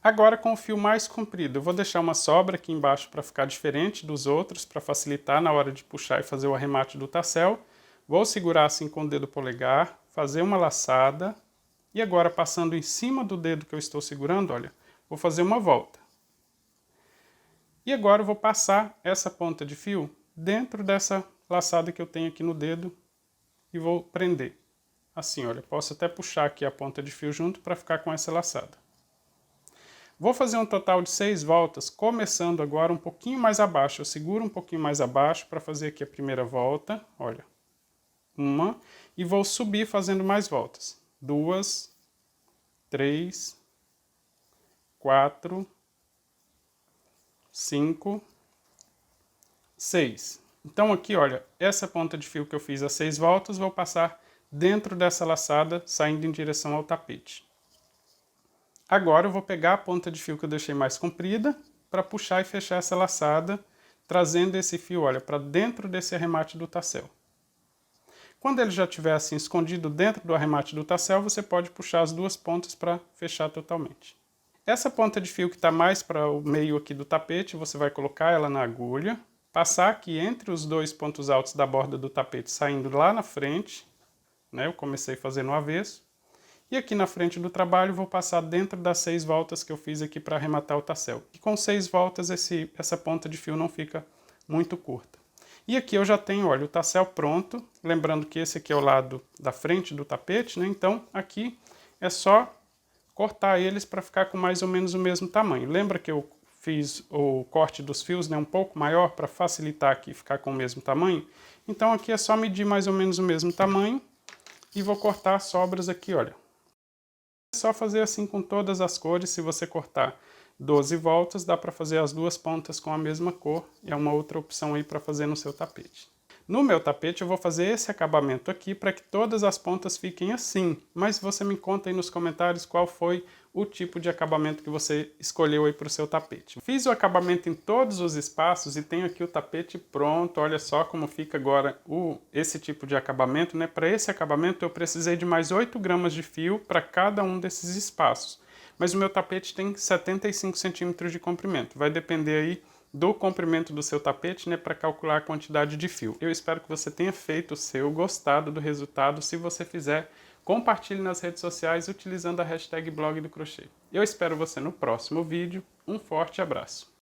Agora com o fio mais comprido, eu vou deixar uma sobra aqui embaixo para ficar diferente dos outros, para facilitar na hora de puxar e fazer o arremate do tassel. Vou segurar assim com o dedo polegar, fazer uma laçada e agora passando em cima do dedo que eu estou segurando, olha, vou fazer uma volta. E agora eu vou passar essa ponta de fio dentro dessa laçada que eu tenho aqui no dedo e vou prender. Assim, olha, posso até puxar aqui a ponta de fio junto para ficar com essa laçada. Vou fazer um total de 6 voltas, começando agora um pouquinho mais abaixo. Eu seguro um pouquinho mais abaixo para fazer aqui a primeira volta, olha. Uma, e vou subir fazendo mais voltas. 2, 3, 4, 5, 6. Então aqui, olha, essa ponta de fio que eu fiz as 6 voltas, vou passar dentro dessa laçada, saindo em direção ao tapete. Agora eu vou pegar a ponta de fio que eu deixei mais comprida, para puxar e fechar essa laçada, trazendo esse fio, olha, para dentro desse arremate do tassel. Quando ele já estiver assim escondido dentro do arremate do tassel, você pode puxar as duas pontas para fechar totalmente. Essa ponta de fio que está mais para o meio aqui do tapete, você vai colocar ela na agulha, passar aqui entre os dois pontos altos da borda do tapete, saindo lá na frente, né? Eu comecei fazendo o avesso. E aqui na frente do trabalho vou passar dentro das 6 voltas que eu fiz aqui para arrematar o tassel. E com 6 voltas essa ponta de fio não fica muito curta. E aqui eu já tenho, olha, o tassel pronto. Lembrando que esse aqui é o lado da frente do tapete, né? Então aqui é só cortar eles para ficar com mais ou menos o mesmo tamanho. Lembra que eu fiz o corte dos fios, né, um pouco maior para facilitar aqui ficar com o mesmo tamanho? Então aqui é só medir mais ou menos o mesmo tamanho e vou cortar as sobras aqui, olha. É só fazer assim com todas as cores. Se você cortar 12 voltas, dá para fazer as duas pontas com a mesma cor. É uma outra opção aí para fazer no seu tapete. No meu tapete eu vou fazer esse acabamento aqui para que todas as pontas fiquem assim. Mas você me conta aí nos comentários qual foi o tipo de acabamento que você escolheu aí para o seu tapete. Fiz o acabamento em todos os espaços e tenho aqui o tapete pronto. Olha só como fica agora esse tipo de acabamento, né? Para esse acabamento eu precisei de mais 8 gramas de fio para cada um desses espaços. Mas o meu tapete tem 75 centímetros de comprimento. Vai depender aí do comprimento do seu tapete, né, para calcular a quantidade de fio. Eu espero que você tenha feito o seu, gostado do resultado. Se você fizer, compartilhe nas redes sociais utilizando a hashtag blog do crochê. Eu espero você no próximo vídeo. Um forte abraço!